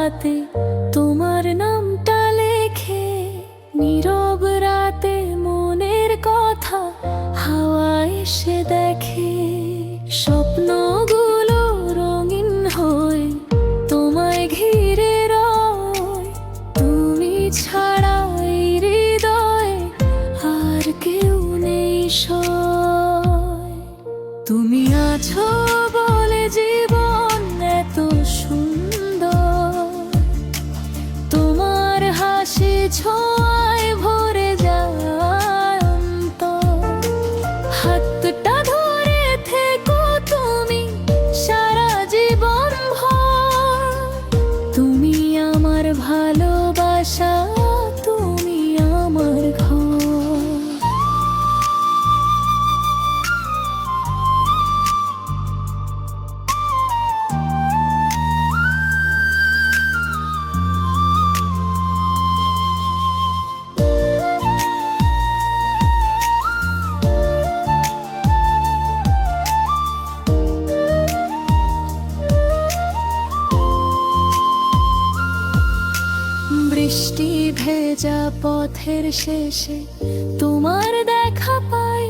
হাতে তোমার নামটা লেখে, নীরব রাতে মনের কথা হাওয়া এসে দেখে। স্বপ্নগুলো রঙিন হয়ে তোমায় ঘিরে রয়, তুমি ছাড়া এই হৃদয়ে আর কেউ নেই সয়। তুমি আছো বলে জীবন এত সুন্দর, তোমার হাসি ছোঁয়ায় ভরে যায় অন্তর। হাতটা ধরে থেকো তুমি সারা জীবন ভর, তুমি আমার ভালোবাসা, তুমি আমার ঘর। বৃষ্টি ভেজা পথের শেষে তোমার দেখা পাই,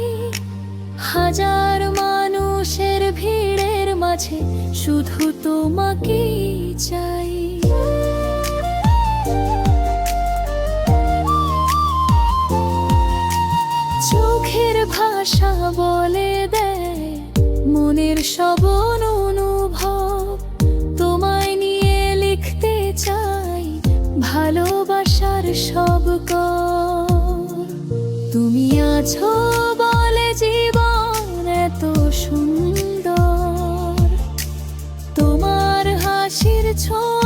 হাজার মানুষের ভিড়ের মাঝে শুধু তোমাকেই চাই। চোখের ভাষা বলে দেয় মনের সব অনুভব, তোমায় নিয়ে লিখতে চাই ভালোবাসার সব কর। তুমি আছো বলে জীবন এত সুন্দর, তোমার হাসির ছোঁয়া